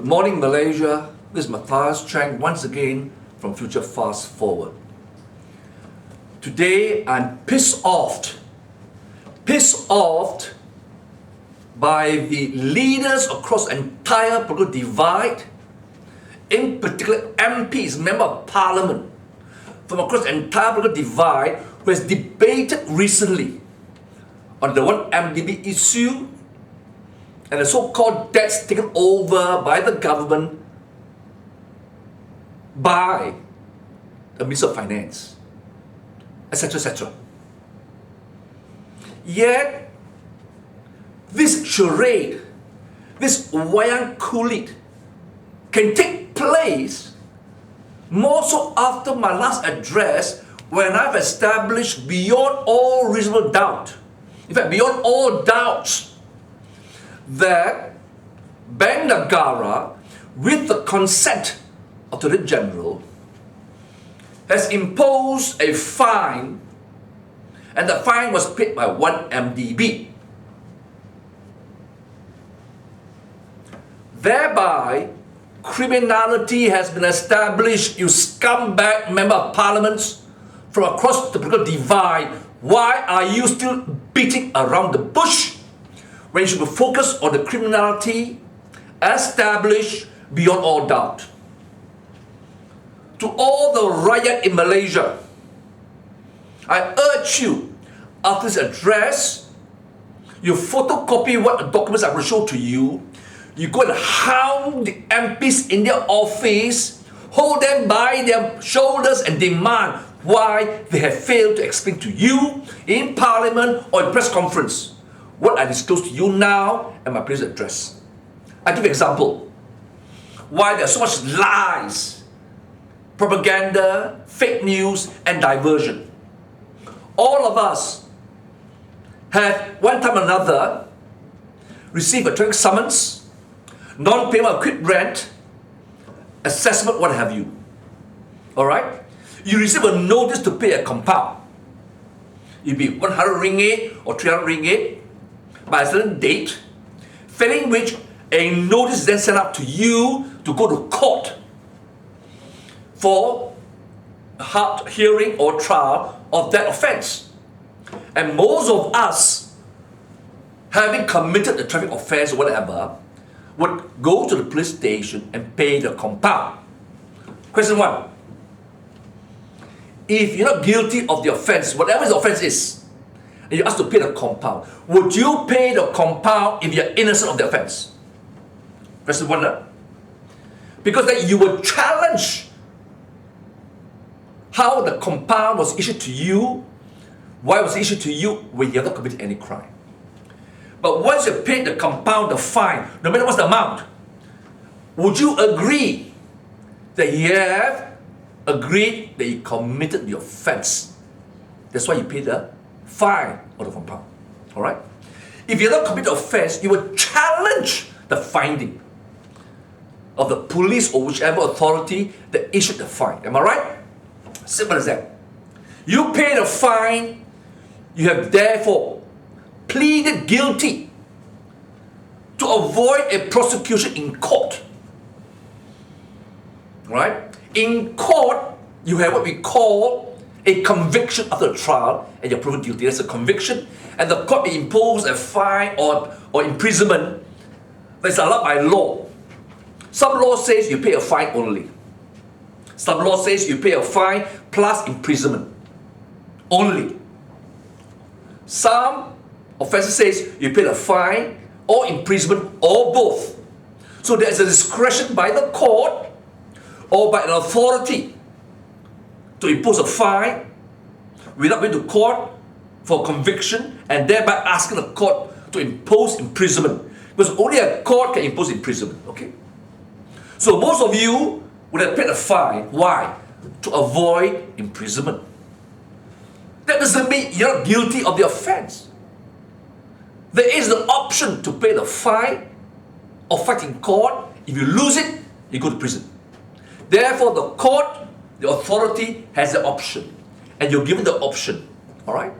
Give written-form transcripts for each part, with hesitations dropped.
morning, Malaysia. This is Matthias Chang once again from Future Fast Forward. Today, I'm pissed off by the leaders across the entire political divide, in particular MPs, Member of Parliament, from across the entire political divide, who has debated recently on the 1MDB issue and the so-called debts taken over by the government by the Minister of Finance, etc., etc. Yet, this charade, this wayang kulit, can take place more so after my last address, when I've established beyond all reasonable doubt, in fact, beyond all doubts, that Bank Negara, with the consent of the Director General, has imposed a fine, and the fine was paid by 1MDB. Thereby, criminality has been established. You scumbag Member of Parliaments from across the political divide. Why are you still beating around the bush when you should be focused on the criminality established beyond all doubt? To all the riot in Malaysia, I urge you, after this address, you photocopy what the documents I will show to you. You go and hound the MPs in their office, hold them by their shoulders and demand why they have failed to explain to you in Parliament or in press conference what I disclose to you now and my previous address. I give you an example. Why there are so much lies, propaganda, fake news, and diversion. All of us have, one time or another, received a traffic summons, non-payment of quit rent, assessment, what have you. Alright? You receive a notice to pay a compound. It'll be 100 ringgit or 300 ringgit by a certain date, failing which a notice is then sent out to you to go to court for a hearing or trial of that offence. And most of us, having committed the traffic offence or whatever, would go to the police station and pay the compound. Question 1. If you're not guilty of the offence, whatever the offence is, and you're asked to pay the compound, would you pay the compound if you're innocent of the offence? Question 1. Because then you would challenge how the compound was issued to you, why it was issued to you when you have not committed any crime. But once you paid the compound, the fine, no matter what's the amount, would you agree that you have agreed that you committed the offence? That's why you pay the fine or the compound. Alright? If you have not committed the offence, you would challenge the finding of the police or whichever authority that issued the fine. Am I right? Simple as that. You pay the fine, you have therefore pleaded guilty to avoid a prosecution in court. Right? In court, you have what we call a conviction after a trial, and you're proven guilty. That's a conviction, and the court may impose a fine or imprisonment that's allowed by law. Some law says you pay a fine only. Some law says you pay a fine plus imprisonment only. Some offences says you pay the fine or imprisonment or both. So there's a discretion by the court or by an authority to impose a fine without going to court for conviction and thereby asking the court to impose imprisonment. Because only a court can impose imprisonment. Okay? So most of you would have paid a fine. Why? To avoid imprisonment. That doesn't mean you're not guilty of the offence. There is the option to pay the fine or fight in court. If you lose it, you go to prison. Therefore, the court, the authority, has the option. And you're given the option. Alright?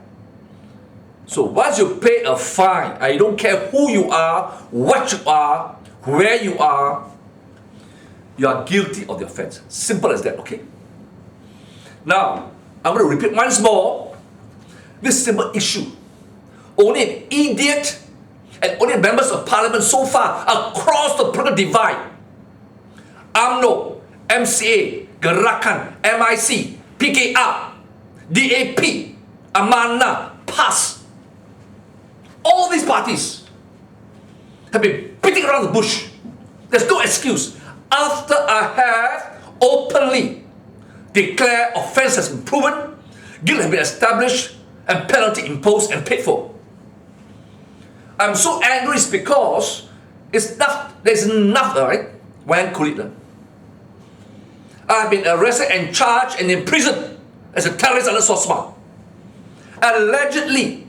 So once you pay a fine, I don't care who you are, what you are, where you are, you are guilty of the offence. Simple as that, okay? Now, I'm going to repeat once more this simple issue. Only an idiot and only members of parliament so far across the political divide, UMNO, MCA, Gerakan, MIC, PKR, DAP, Amanah, PAS, all these parties have been beating around the bush. There's no excuse. After I have openly declared offence has been proven, guilt has been established, and penalty imposed and paid for. I'm so angry is because there's enough, right? When could it? I've been arrested and charged and imprisoned as a terrorist under SOSMA. Allegedly,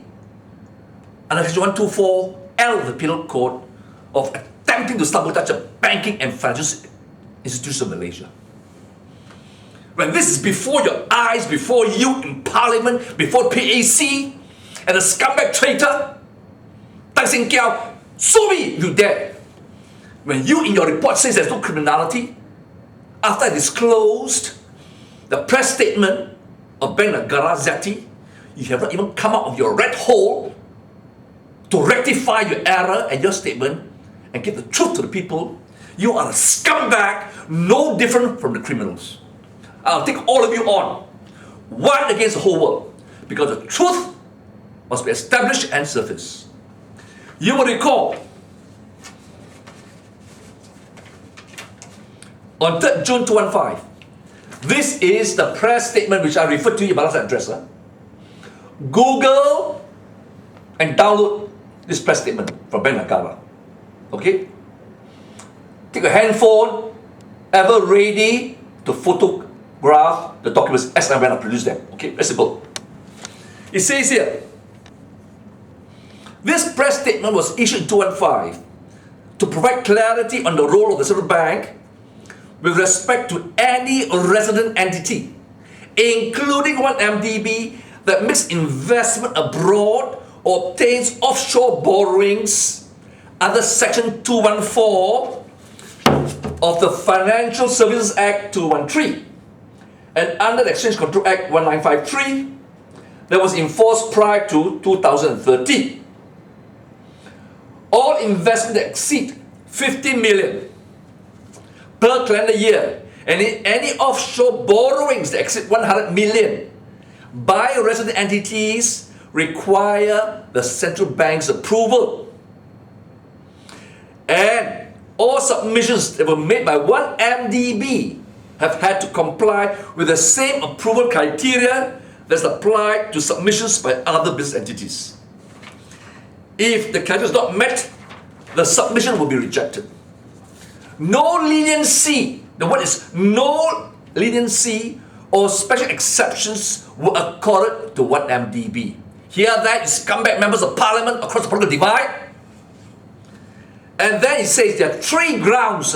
under Section 124L of the Penal Code of attempting to sabotage a banking and financial institution in Malaysia. When this is before your eyes, before you in Parliament, before PAC, and the scumbag traitor, Tan Seng Kiao, sue me if you dare. When you in your report says there's no criminality, after I disclosed the press statement of Bank Negara Zati, you have not even come out of your red hole to rectify your error and your statement and give the truth to the people. You are a scumbag, no different from the criminals. I'll take all of you on, one against the whole world, because the truth must be established and surfaced. You will recall, on 3rd June 2015, this is the press statement which I referred to in my last address. Google and download this press statement from Bank Negara. Okay? Take a handphone, ever ready to photograph the documents as and when I produce them. Okay, very simple. It says here, this press statement was issued in 2015 to provide clarity on the role of the central bank with respect to any resident entity, including 1MDB that makes investment abroad or obtains offshore borrowings under Section 214 of the Financial Services Act 213 and under the Exchange Control Act 1953 that was enforced prior to 2013. All investments that exceed 50 million per calendar year and any offshore borrowings that exceed 100 million by resident entities require the central bank's approval. And all submissions that were made by 1MDB have had to comply with the same approval criteria that's applied to submissions by other business entities. If the criteria is not met, the submission will be rejected. No leniency, the word is no leniency or special exceptions were accorded to 1MDB. Hear that, you scumbag members of parliament across the political divide? And then it says there are 3 grounds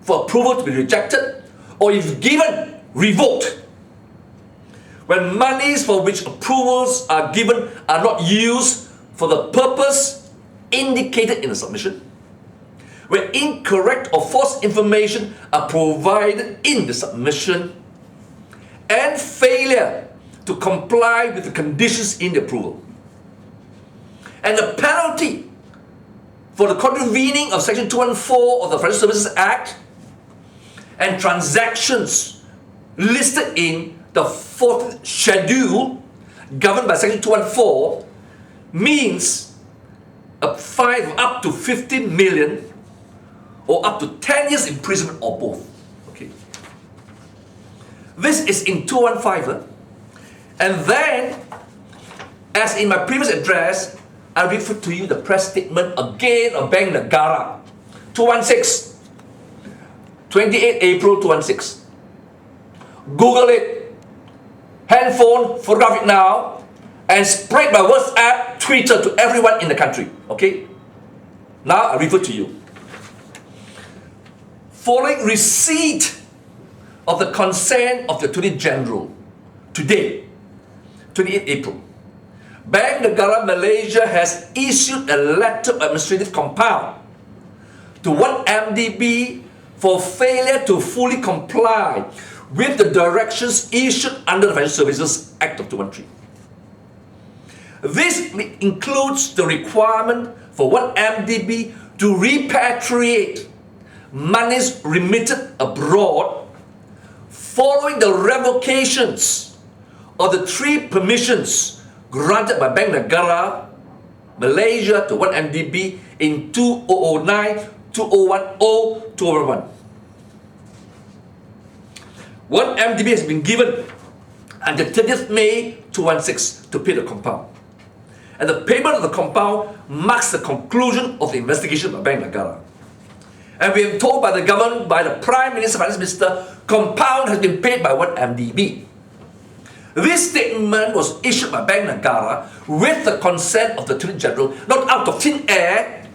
for approval to be rejected or if given, revoked. When monies for which approvals are given are not used for the purpose indicated in the submission, when incorrect or false information are provided in the submission, and failure to comply with the conditions in the approval. And the penalty for the contravening of Section 214 of the Financial Services Act and transactions listed in the 4th schedule governed by Section 214 means a fine of up to 15 million or up to 10 years imprisonment or both. Okay. This is in 215. And then, as in my previous address, I refer to you the press statement again of Bank Negara, 216, 28 April 216. Google it, handphone, photograph it now, and spread my WhatsApp, Twitter to everyone in the country. Okay? Now I refer to you. Following receipt of the consent of the Attorney General, today, 28 April, Bank Negara Malaysia has issued a letter of administrative compound to 1MDB for failure to fully comply with the directions issued under the Financial Services Act of 2013. This includes the requirement for one MDB to repatriate monies remitted abroad following the revocations of the 3 permissions granted by Bank Negara, Malaysia to one MDB in 2009, 2010, 2011. One MDB has been given until 30th May 2016 to pay the compound. And the payment of the compound marks the conclusion of the investigation by Bank Negara. And we are told by the government, by the Prime Minister, Finance Minister, compound has been paid by one MDB. This statement was issued by Bank Negara with the consent of the Attorney General, not out of thin air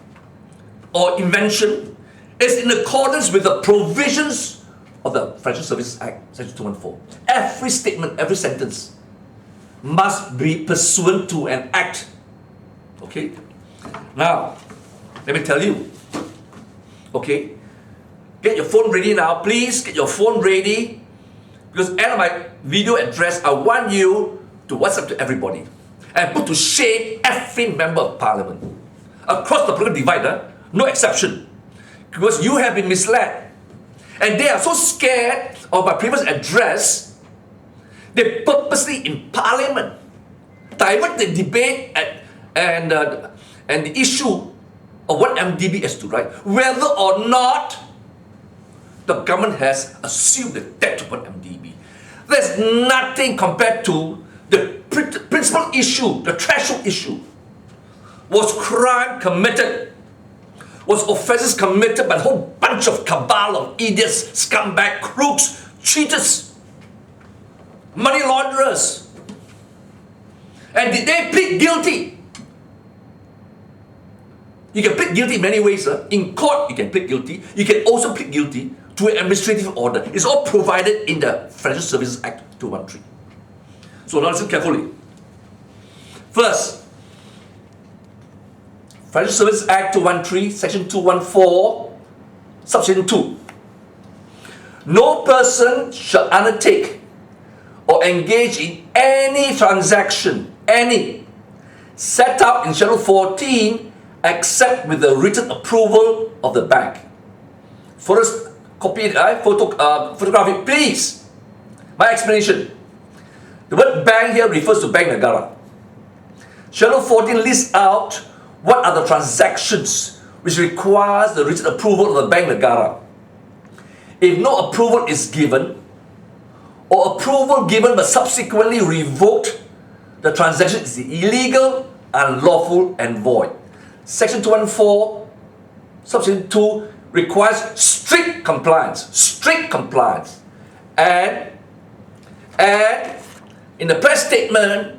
or invention. It's in accordance with the provisions of the Financial Services Act, Section 214. Every statement, every sentence must be pursuant to an act. Okay? Now, let me tell you. Okay? Get your phone ready now. Please get your phone ready. Because at the end of my video address, I want you to WhatsApp to everybody and put to shame every member of parliament. Across the political divide, no exception. Because you have been misled. And they are so scared of my previous address, they purposely in Parliament divert the debate and the issue of what MDB has to write, whether or not the government has assumed the debt of what MDB. There's nothing compared to the principal issue, the threshold issue. Was crime committed? Was offences committed by a whole bunch of cabal of idiots, scumbag, crooks, cheaters, money launderers? And did they plead guilty? You can plead guilty in many ways. In court, you can plead guilty. You can also plead guilty to an administrative order. It's all provided in the Financial Services Act 213. So now listen carefully. First, Financial Services Act 213, Section 214, Subsection 2. No person shall undertake or engage in any transaction, set out in Schedule 14, except with the written approval of the bank. First, copy it, photograph it, please. My explanation. The word bank here refers to Bank Negara. Schedule 14 lists out what are the transactions which requires the written approval of the Bank Negara. If no approval is given, or approval given but subsequently revoked, the transaction is illegal, unlawful, and void. Section 214, Subsection 2 requires strict compliance. And in the press statement,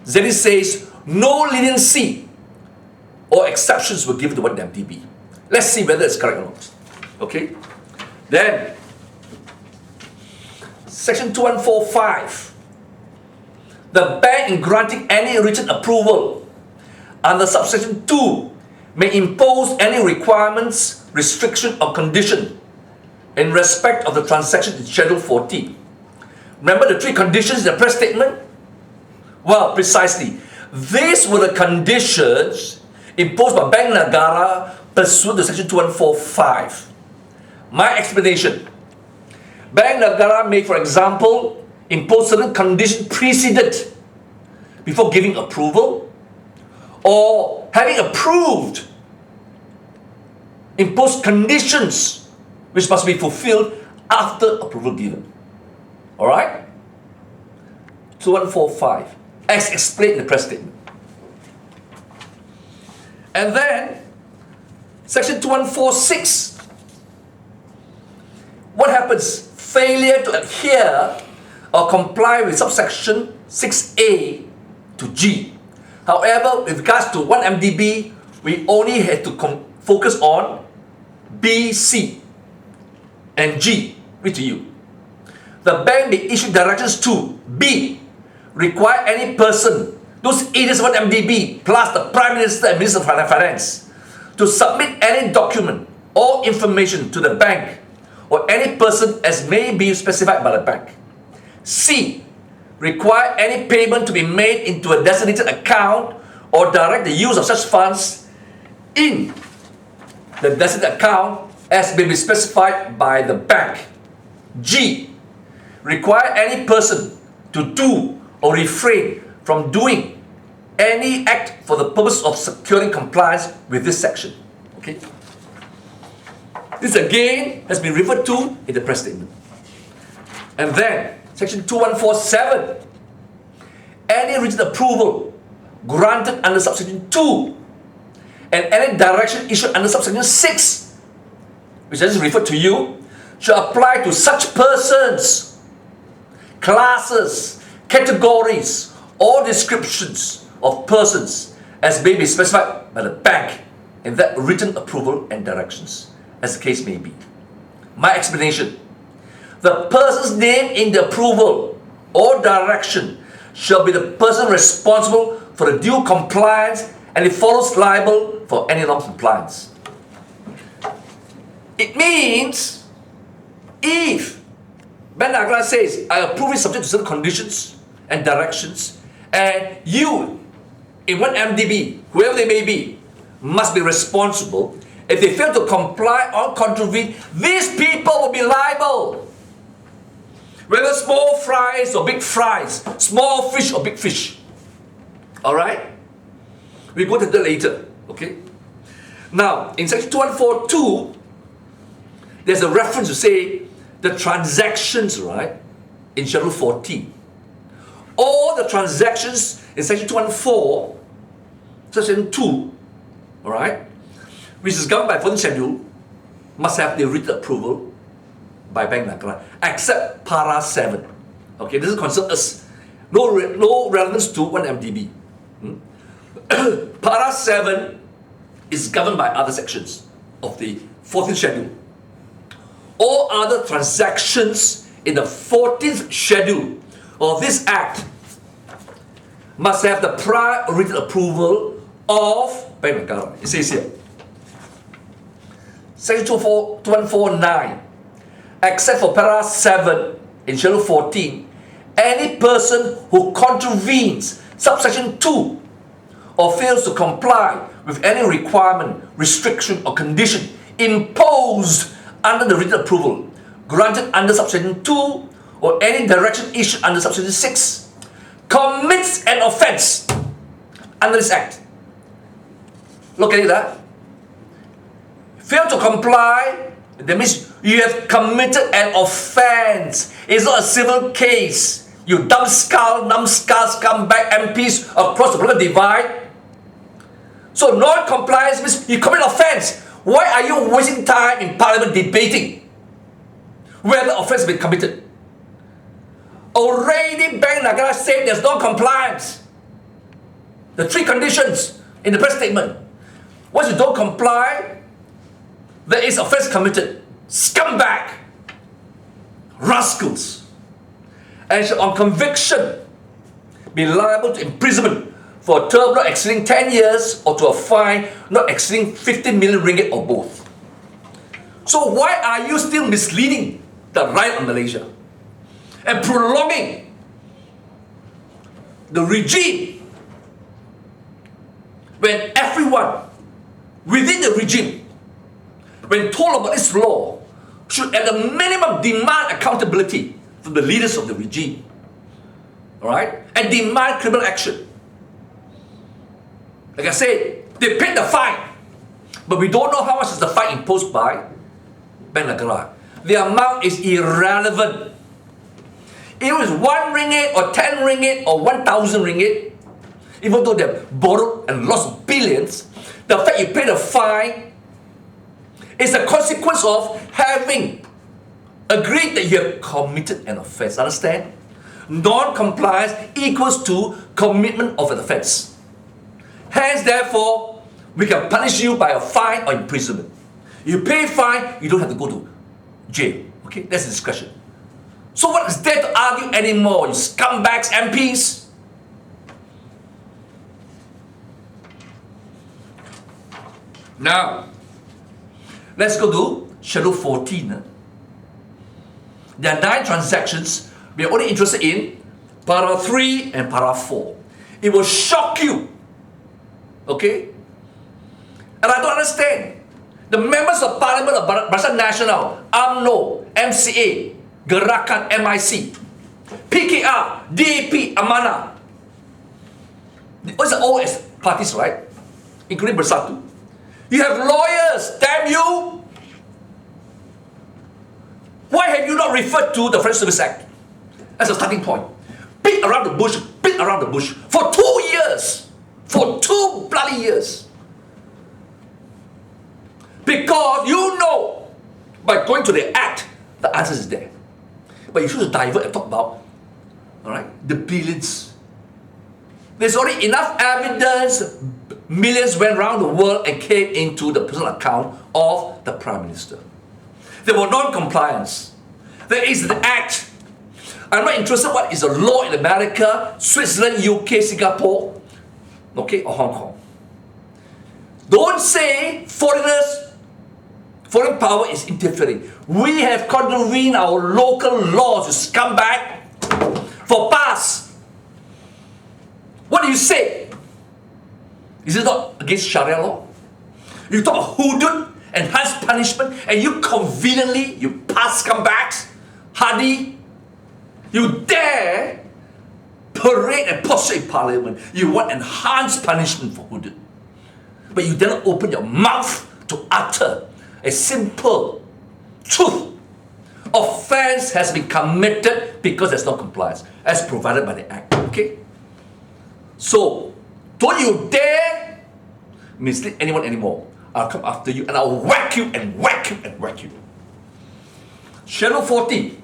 Zeddy says no leniency or exceptions were given to one MDB. Let's see whether it's correct or not. Okay? Then, Section 2145. The bank in granting any written approval under subsection 2 may impose any requirements, restriction or condition in respect of the transaction in Schedule 14. Remember the 3 conditions in the press statement? Well, precisely. These were the conditions imposed by Bank Negara pursuant to Section 2145. My explanation. Bank Negara may, for example, impose certain conditions precedent before giving approval, or having approved, impose conditions which must be fulfilled after approval given. Alright? 2145, as explained in the press statement. And then, Section 2146. What happens? Failure to adhere or comply with subsection 6A to G. However, with regards to one MDB, we only had to focus on B, C, and G. Read to you. The bank may issue directions to B, require any person, those idiots of one MDB, plus the Prime Minister and Minister of Finance, to submit any document or information to the bank or any person as may be specified by the bank. C. Require any payment to be made into a designated account or direct the use of such funds in the designated account as may be specified by the bank. G. Require any person to do or refrain from doing any act for the purpose of securing compliance with this section. Okay? This again has been referred to in the press statement. And then, section 2147. Any written approval granted under subsection 2 and any direction issued under subsection 6, which I just referred to you, shall apply to such persons, classes, categories, or descriptions of persons as may be specified by the bank in that written approval and directions, as the case may be. My explanation. The person's name in the approval or direction shall be the person responsible for the due compliance and it follows liable for any non-compliance. It means if Negara says, I approve it subject to certain conditions and directions, and you, in one MDB, whoever they may be, must be responsible. If they fail to comply or contravene, these people will be liable. Whether small fries or big fries, small fish or big fish. Alright? We go to that later. Okay? Now, in section 2142, there's a reference to say the transactions, right, in Schedule 14. All the transactions in section 214, section 2, alright, which is governed by 14th schedule, must have the written approval by Bank Negara, except para 7. Okay, this is concern us. No relevance to 1 MDB. Para 7 is governed by other sections of the 14th schedule. All other transactions in the 14th schedule of this Act must have the prior written approval of Bank Negara. It says here, Section 2149, except for para 7 in Schedule 14, any person who contravenes subsection 2 or fails to comply with any requirement, restriction or condition imposed under the written approval granted under subsection 2 or any direction issued under subsection 6 commits an offence under this Act. Look at it, huh? Fail to comply, that means you have committed an offence. It's not a civil case. You numbskull, scumbag MPs across the political divide. So non-compliance means you commit offence. Why are you wasting time in Parliament debating whether offence has been committed? Already Bank Negara said there's no compliance. The 3 conditions in the press statement. Once you don't comply, there is offence committed. Scumbag, rascals, and shall on conviction be liable to imprisonment for a term not exceeding 10 years or to a fine not exceeding 15 million ringgit or both. So why are you still misleading the right of Malaysia and prolonging the regime when everyone within the regime, when told about this law, should at a minimum demand accountability from the leaders of the regime, alright, and demand criminal action. Like I said, they paid the fine, but we don't know how much is the fine imposed by Bank Negara. The amount is irrelevant. If it was 1 ringgit or 10 ringgit or 1,000 ringgit, even though they've borrowed and lost billions, the fact you pay the fine is a consequence of having agreed that you have committed an offence. Understand? Non-compliance equals to commitment of an offence. Hence, therefore, we can punish you by a fine or imprisonment. You pay fine, you don't have to go to jail. Okay, that's the discretion. So what is there to argue anymore, you scumbags, MPs? Now, let's go to Schedule 14. There are 9 transactions. We are only interested in para 3 and para 4. It will shock you. Okay? And I don't understand. The members of Parliament of Barisan Nasional, UMNO, MCA, Gerakan MIC, PKR, DAP, Amanah. Those are all as parties, right? Including Bersatu. You have lawyers, damn you! Why have you not referred to the French Service Act as a starting point? Beat around the bush for 2 years. For 2 bloody years. Because you know, by going to the act, the answer is there. But you should divert and talk about, the billions. There's already enough evidence. Millions went around the world and came into the personal account of the Prime Minister. There were non-compliance. There is the act. I'm not interested what is the law in America, Switzerland, UK, Singapore, or Hong Kong. Don't say foreign power is interfering. We have contravened our local laws, you scumbag, for past. What do you say? Is it not against Sharia law? You talk about hudud, enhanced punishment, and you conveniently, you past scumbags, Hadi, you dare parade and posture in Parliament. You want enhanced punishment for hudud. But you dare not open your mouth to utter a simple truth. Offence has been committed because there's no compliance, as provided by the Act. Okay? So, don't you dare mislead anyone anymore. I'll come after you and I'll whack you and whack you and whack you. Schedule 14,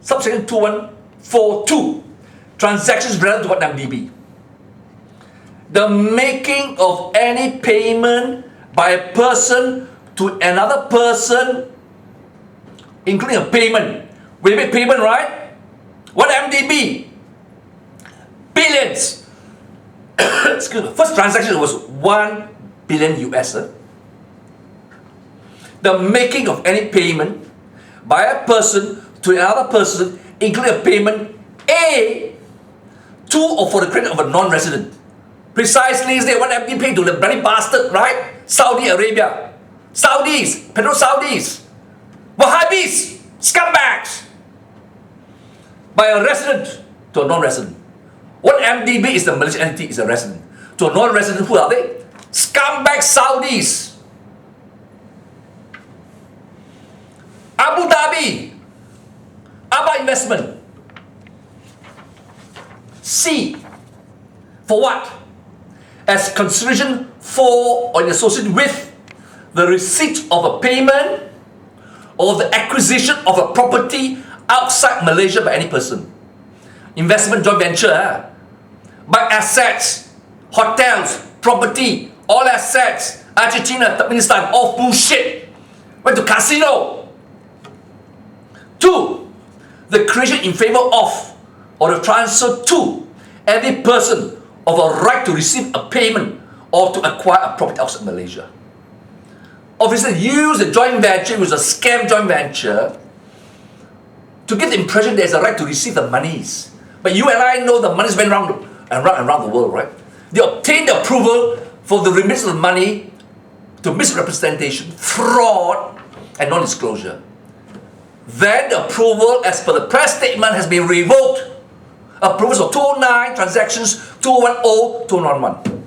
subsection 2142, transactions related to what MDB. The making of any payment by a person to another person, including a payment. We make payment, right? What MDB? Billions. Excuse me. First transaction was 1 billion US. The making of any payment by a person to another person, including a payment A to or for the credit of a non-resident. Precisely is what MD paid to the bloody bastard, right? Saudi Arabia. Saudis, Petro Saudis, Wahhabis, scumbags. By a resident to a non-resident. What MDB is the Malaysian entity is a resident. To a non-resident, who are they? Scumbag Saudis. Abu Dhabi. Abba Investment. C. For what? As consideration for or in association with the receipt of a payment or the acquisition of a property outside Malaysia by any person. Investment joint venture, buy assets, hotels, property, all assets, Argentina, Turkmenistan, all bullshit. Went to casino. 2. The creation in favor of or the transfer to every person of a right to receive a payment or to acquire a property outside Malaysia. Obviously, use the joint venture, it was a scam joint venture, to give the impression there's a right to receive the monies. But you and I know the monies went around the world, right? They obtained the approval for the remittance of the money to misrepresentation, fraud, and non-disclosure. Then the approval, as per the press statement, has been revoked. Approvals of 209 transactions, 210, 211.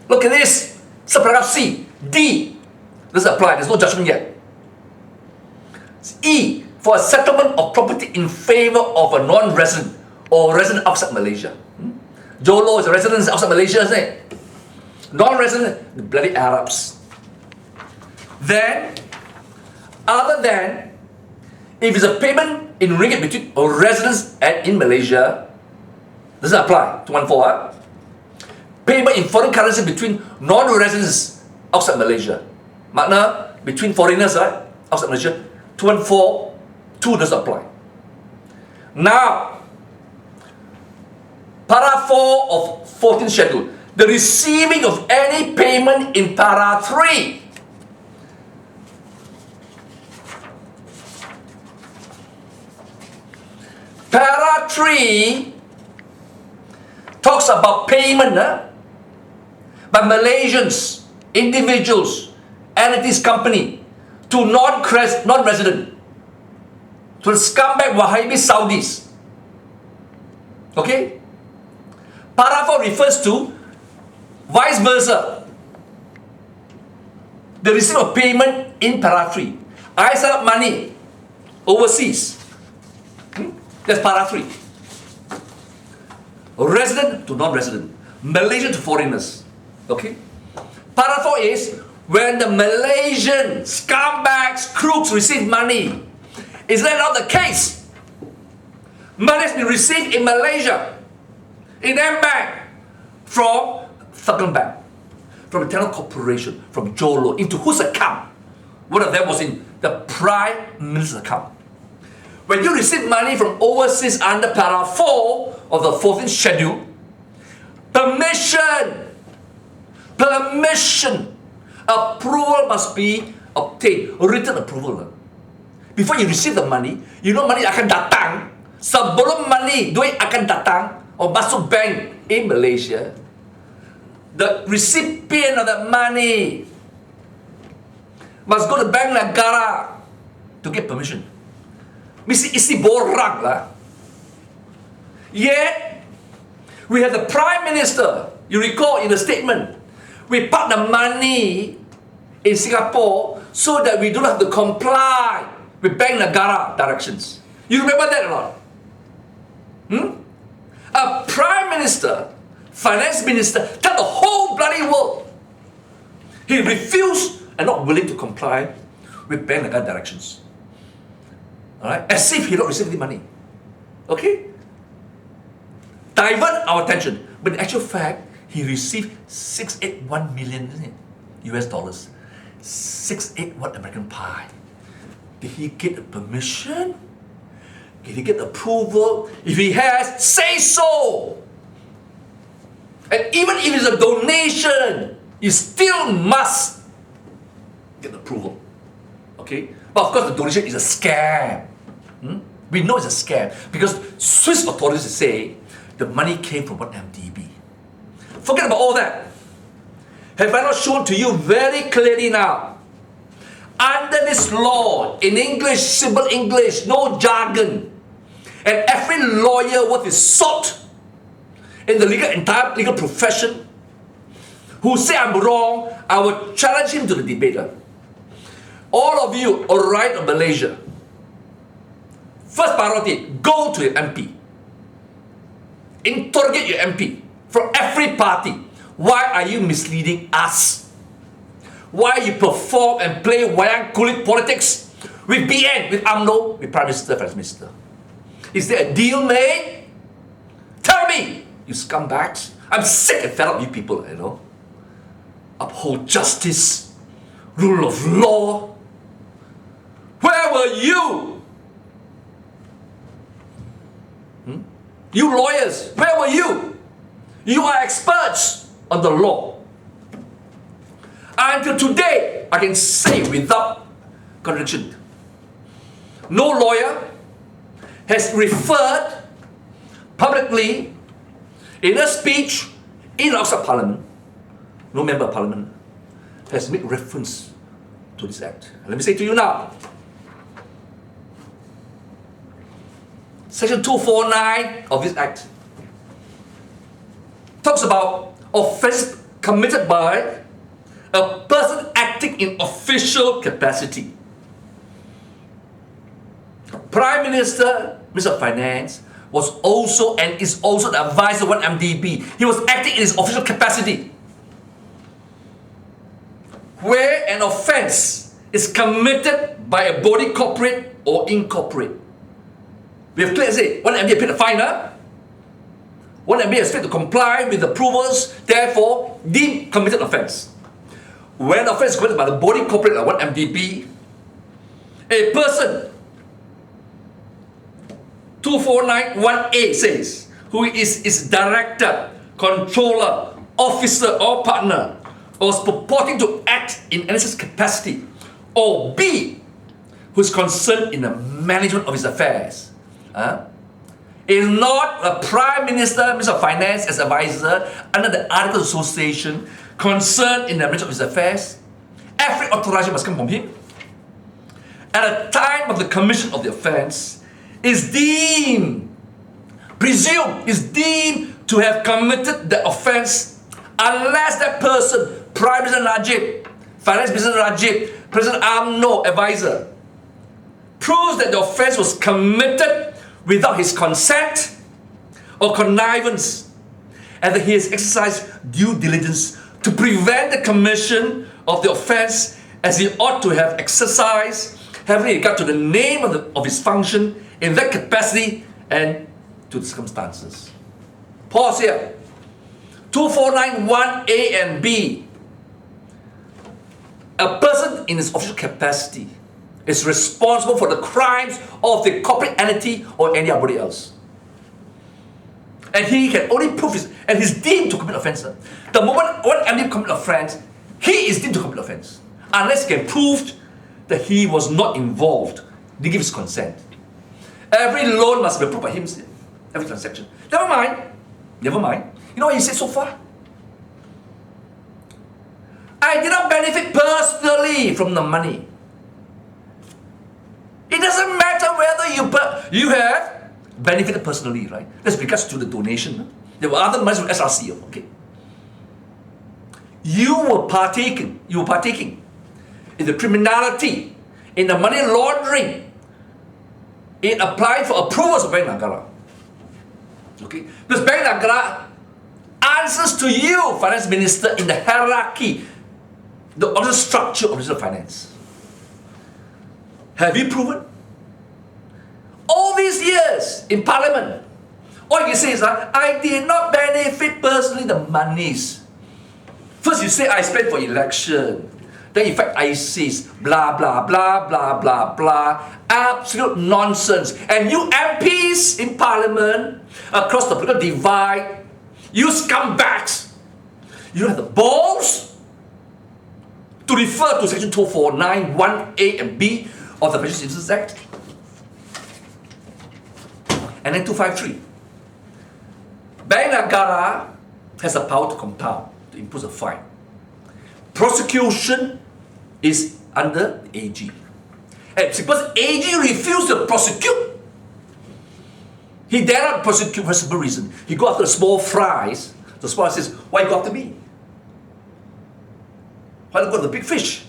Look at this. Subparagraph C. D. Doesn't apply. There's no judgment yet. E. For a settlement of property in favor of a non-resident or resident outside Malaysia. Jolo is a resident outside Malaysia, isn't it? Non-resident, the bloody Arabs. Then, other than, if it's a payment in ringgit between residents and in Malaysia, doesn't apply. 214. Payment in foreign currency between non-residents outside Malaysia. Makna, between foreigners, right? Outside Malaysia. 214. 2 does apply. Now, para 4 of 14th schedule. The receiving of any payment in para 3. 3 talks about payment by Malaysians, individuals, entities, company to non-resident, to the scumbag Wahhabi Saudis. Okay? Para 4 refers to vice versa. The receipt of payment in para 3. I send up money overseas. That's para 3. Resident to non-resident. Malaysian to foreigners. Okay? Para 4 is when the Malaysian scumbags, crooks receive money. Is that not the case? Money has been received in Malaysia, in M-Bank, from Thuggen Bank, from the Tenor Corporation, from Jolo, into whose account? One of them was in the Prime Minister's account. When you receive money from overseas under Para 4 of the 14th schedule, permission, approval must be obtained, written approval. Before you receive the money, you know money akan datang. Sebelum money, duit akan datang or masuk bank in Malaysia, the recipient of the money must go to Bank Negara to get permission. Mesti isi borang lah. Yet, we have the Prime Minister, you recall in the statement, we park the money in Singapore so that we don't have to comply with Bank Negara directions. You remember that or not? A Prime Minister, Finance Minister, tell the whole bloody world he refused and not willing to comply with Bank Negara directions. Alright? As if he not receiving the money. Okay? Divert our attention. But in actual fact, he received 681 million, isn't it? US dollars. 681 American pie. Did he get the permission? Did he get approval? If he has, say so! And even if it's a donation, you still must get approval. Okay? But of course the donation is a scam. We know it's a scam because Swiss authorities say the money came from 1MDB. Forget about all that. Have I not shown to you very clearly now? Under this law, in English, simple English, no jargon, and every lawyer worth his salt in the entire legal profession who say I'm wrong, I will challenge him to the debate. All of you arrive in Malaysia. First priority, go to your MP. Interrogate your MP from every party. Why are you misleading us? Why you perform and play wayang kulit politics with BN, with UMNO, with Prime Minister, Finance Minister? Is there a deal made? Tell me, you scumbags. I'm sick and fed up with you people, you know. Uphold justice, rule of law. Where were you? You lawyers, where were you? You are experts on the law. Until today, I can say without contradiction, no lawyer has referred publicly in a speech in outside Parliament, no member of Parliament has made reference to this act. Let me say to you now, Section 249 of this act talks about offence committed by a person acting in official capacity. Prime Minister, Minister of Finance, was also and is also the advisor of 1MDB. He was acting in his official capacity. Where an offence is committed by a body corporate or incorporate. We have clearly said, 1MDB paid a fine. 1MDB has failed to comply with the approvals, therefore deemed committed offence. When offence is committed by the body corporate or 1MDB, a person 2491A says, who is its director, controller, officer or partner, or is purporting to act in any such capacity, or B, who is concerned in the management of his affairs, is not a Prime Minister, Minister of Finance as advisor under the Articles of Association concerned in the management of his affairs. Every authorization must come from him. At the time of the commission of the offence, is deemed to have committed the offence unless that person, Prime Minister Najib, Finance Minister Najib, President UMNO advisor, proves that the offence was committed without his consent or connivance, and that he has exercised due diligence to prevent the commission of the offence as he ought to have exercised, having regard to the name of his function in that capacity and to the circumstances. Pause here. 2491A and B. A person in his official capacity is responsible for the crimes of the corporate entity or anybody else. And he can only prove his, and he's deemed to commit offence. The moment one MD commits offence, he is deemed to commit offence. Unless he can prove that he was not involved, they give his consent. Every loan must be approved by him, every transaction. Never mind. You know what he said so far? I did not benefit personally from the money. It doesn't matter whether you have benefited personally, right? That's because to the donation. There were other monies from SRC, okay? You were partaking in the criminality, in the money laundering, in applying for approvals of Bank Negara. Okay? Because Bank Negara answers to you, Finance Minister, in the hierarchy, the other structure of Minister of Finance. Have you proven? All these years in Parliament, all you can say is, I did not benefit personally the monies. First you say, I spent for election. Then in fact, ISIS, blah, blah, blah, blah, blah, blah. Absolute nonsense. And you MPs in Parliament, across the political divide, you scumbags, you don't have the balls to refer to Section 249, 1A and B of the Financial Services Act. And then 253. Bank Negara has the power to compound, to impose a fine. Prosecution is under the AG. And suppose AG refused to prosecute, he dare not prosecute for a simple reason. He go after the small fries. The small fry says, why go after me? Why don't go after the big fish?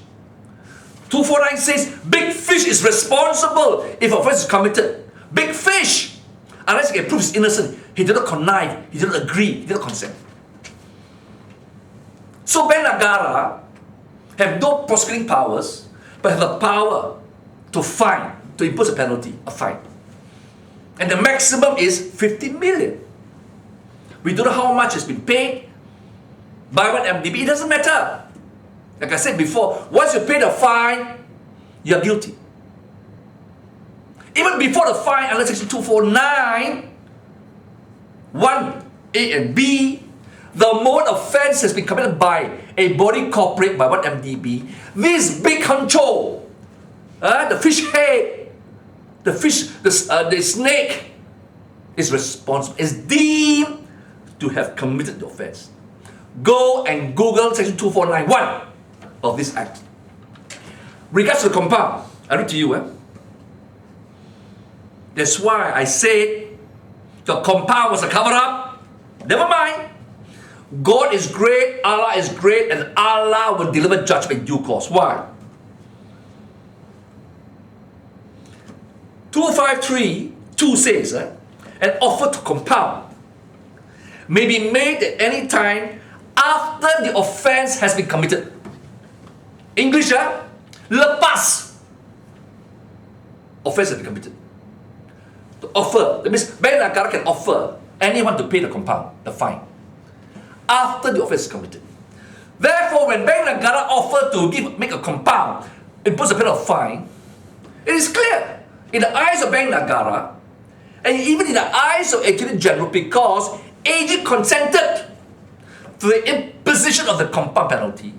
249 says, big fish is responsible if offence is committed. Big fish! Unless he can prove he's innocent, he did not connive, he did not agree, he did not consent. So Bank Negara have no prosecuting powers, but have the power to fine, to impose a penalty, a fine. And the maximum is 50 million. We don't know how much has been paid by what MDB, it doesn't matter. Like I said before, once you pay the fine, you're guilty. Even before the fine, under Section 249, 1A and B, the moment offence has been committed by a body corporate by 1MDB, this big control, the fish head, the fish, the snake, is responsible, is deemed to have committed the offence. Go and Google Section 2491 of this Act. Regards to the compound, I read to you. That's why I said the compound was a cover-up. Never mind. God is great, Allah is great, and Allah will deliver judgment in due course. Why? 253(2) says, an offer to compound may be made at any time after the offence has been committed. English, lepas offence has been committed. The offer, that means Bank Negara can offer anyone to pay the compound, the fine, after the offence is committed. Therefore, when Bank Negara offer to make a compound, impose a penalty of fine, it is clear in the eyes of Bank Negara, and even in the eyes of Attorney General, because AG consented to the imposition of the compound penalty,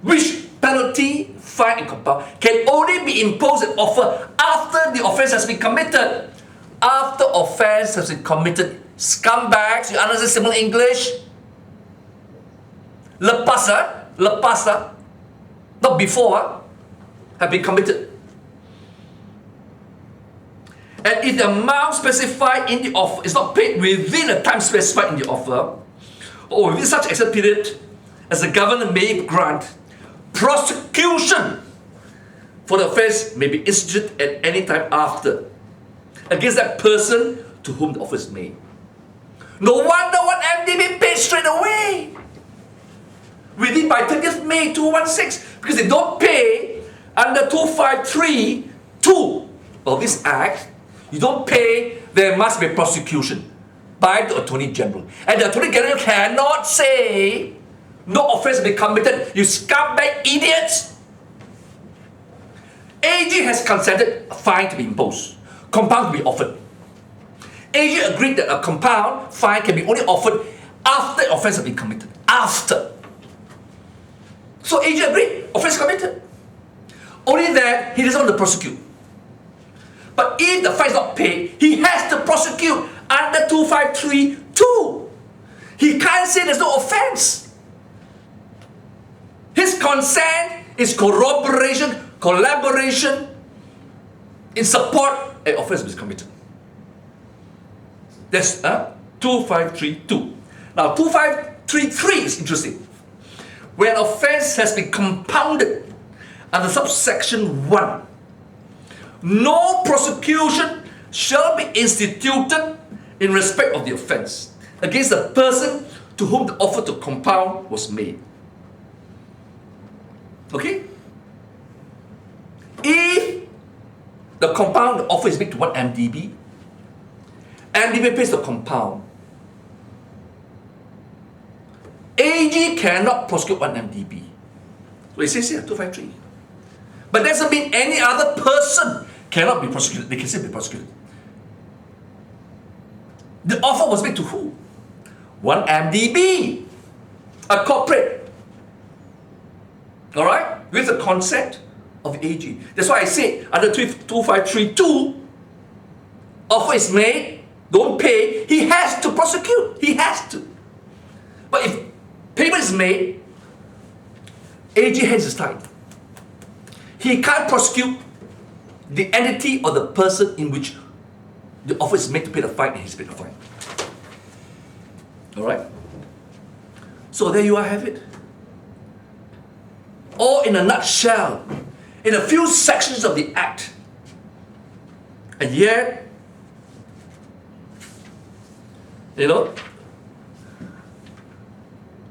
which penalty, fine and compound can only be imposed and offered after the offence has been committed. after offence has been committed. Scumbags, you understand simple English? Lepas, not before, have been committed. And if the amount specified in the offer is not paid within the time specified in the offer, or within such extended period as the government may grant, prosecution for the offence may be instituted at any time after against that person to whom the offer is made. No wonder what MDB paid straight away within by 30th May 2016, because they don't pay under 2532 of this Act. You don't pay, there must be prosecution by the Attorney General. And the Attorney General cannot say, no offence has been committed, you scumbag idiots. AG has consented a fine to be imposed, compound to be offered. AG agreed that a compound fine can be only offered after the offence has been committed. After. So AG agreed, offence committed. Only then, he doesn't want to prosecute. But if the fine is not paid, he has to prosecute under 2532. He can't say there's no offence. His consent is corroboration, collaboration in support an offence is committed. That's 2532. Now 2533 is interesting. When offence has been compounded under subsection 1, no prosecution shall be instituted in respect of the offence against the person to whom the offer to compound was made. Okay? If the compound offer is made to one MDB, MDB pays the compound, AG cannot prosecute one MDB. So it says here, 253. But that doesn't mean any other person cannot be prosecuted. They can still be prosecuted. The offer was made to who? One MDB, a corporate. Alright? With the consent of AG. That's why I said under 2532, offer is made, don't pay, he has to prosecute. He has to. But if payment is made, AG hands is tied. He can't prosecute the entity or the person in which the offer is made to pay the fine and he's paid the fine. Alright? So there you are, have it. All in a nutshell, in a few sections of the Act. And yet,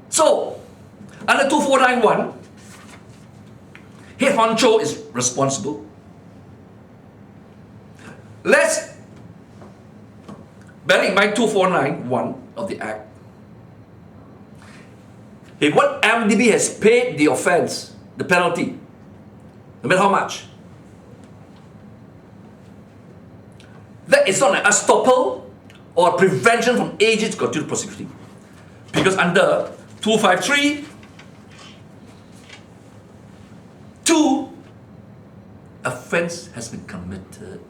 so, under 2491, head honcho is responsible. Let's bear in mind 2491 of the Act. If what MDB has paid the offence, the penalty, no matter how much, that is not an estoppel or a prevention from AG to continue prosecuting. Because under 253, 2, offence has been committed.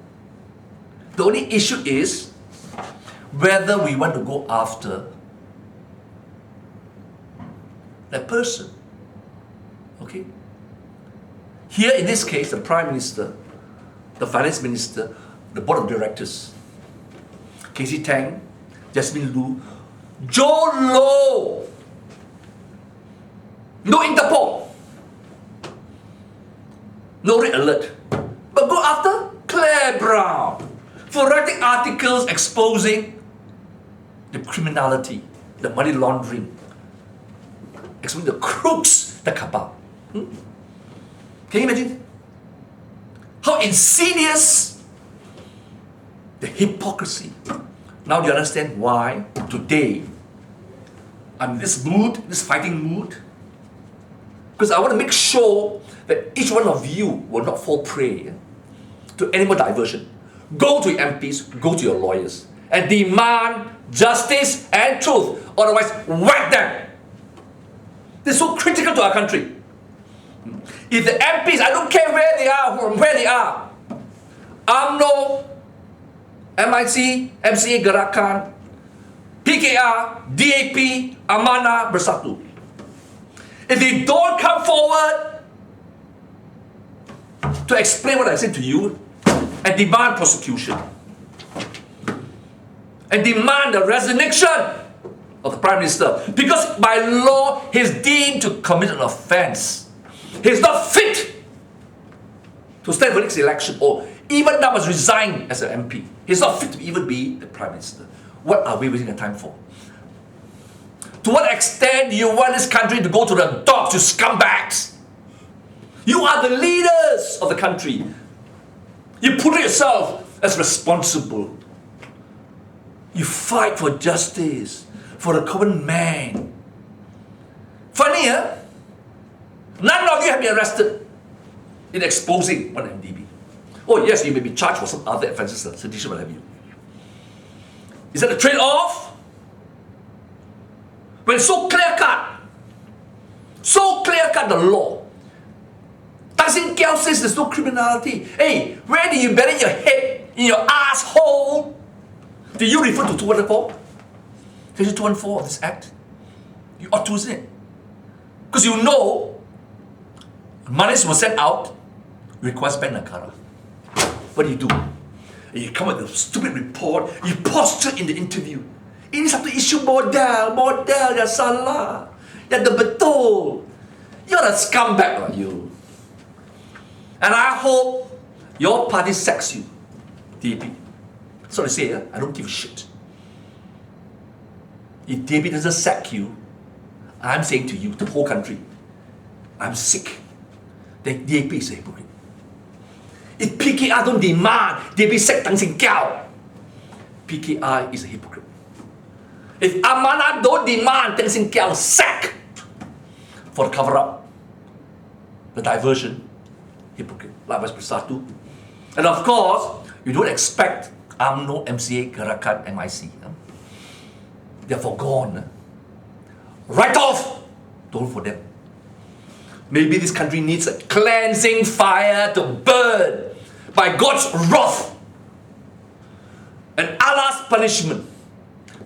The only issue is whether we want to go after that person. Okay? Here in this case, the Prime Minister, the Finance Minister, the Board of Directors, Casey Tang, Jasmine Lu, Joe Low, no Interpol, no red alert, but go after Claire Brown for writing articles exposing the criminality, the money laundering, exposing the crooks, the cabal. Can you imagine how insidious the hypocrisy? Now do you understand why today I'm in this mood, this fighting mood? Because I want to make sure that each one of you will not fall prey to any more diversion. Go to your MPs, go to your lawyers, and demand justice and truth. Otherwise, whack them. This is so critical to our country. If the MPs, I don't care where they are, from where they are, AMNO, MIC, MCA Gerakan, PKR, DAP, Amanah Bersatu. If they don't come forward to explain what I said to you and demand prosecution and demand the resignation of the Prime Minister, because by law he's deemed to commit an offence. He's not fit to stand for the next election, or even now must resign as an MP. He's not fit to even be the Prime Minister. What are we wasting our time for? To what extent do you want this country to go to the dogs, you scumbags? You are the leaders of the country. You put yourself as responsible. You fight for justice, for the common man. Funny, huh? None of you have been arrested in exposing one MDB. Oh yes, you may be charged for some other offences, sedition, what have you. Is that a trade-off? When it's so clear-cut the law. Tan Seng Kiao says there's no criminality. Hey, where do you bury your head? In your asshole? Do you refer to 214? Section 214 of this act? You ought to, isn't it? Because you know, monies were sent out, request Bank Negara. What do? You come with a stupid report, you posture in the interview. Ini satu isu modal yang salah, yang betul. You're a scumbag lah, you. And I hope your party sacks you, DAP. Sorry to say, I don't give a shit. If DAP doesn't sack you, I'm saying to you, to the whole country, I'm sick that DAP is a hypocrite. If PKR don't demand DAP sack Tan Seng Kiao, PKR is a hypocrite. If Amanah don't demand Tan Seng Kiao sack for the cover-up, the diversion, hypocrite. Likewise Bersatu. And of course, you don't expect UMNO, MCA, Gerakan, MIC. They're forgone. Write off! Don't vote for them. Maybe this country needs a cleansing fire to burn by God's wrath and Allah's punishment.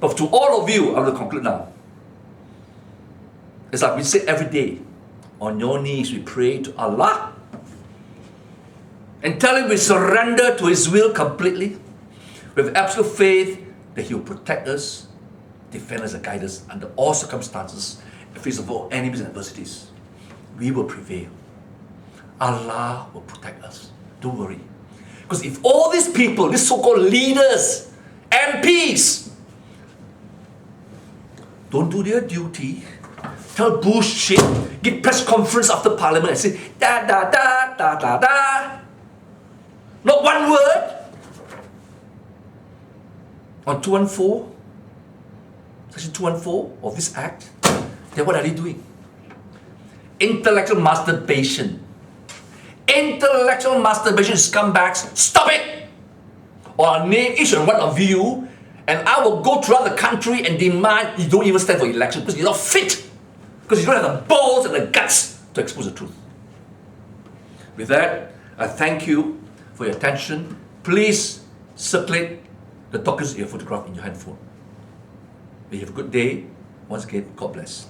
But to all of you, I will conclude now. It's like we say every day, on your knees we pray to Allah and tell Him we surrender to His will completely with absolute faith that He will protect us, defend us and guide us under all circumstances, in the face of all enemies and adversities. We will prevail. Allah will protect us. Don't worry. Because if all these people, these so-called leaders, MPs, don't do their duty, tell bullshit, give press conference after parliament and say, da da da da da da, not one word on 214, section 214 of this act, then what are they doing? Intellectual masturbation. Intellectual masturbation, scumbags, stop it! Or I'll name each and one of you, and I will go throughout the country and demand you don't even stand for election because you're not fit, because you don't have the balls and the guts to expose the truth. With that, I thank you for your attention. Please circulate the documents you have photographed in your handphone. May you have a good day. Once again, God bless.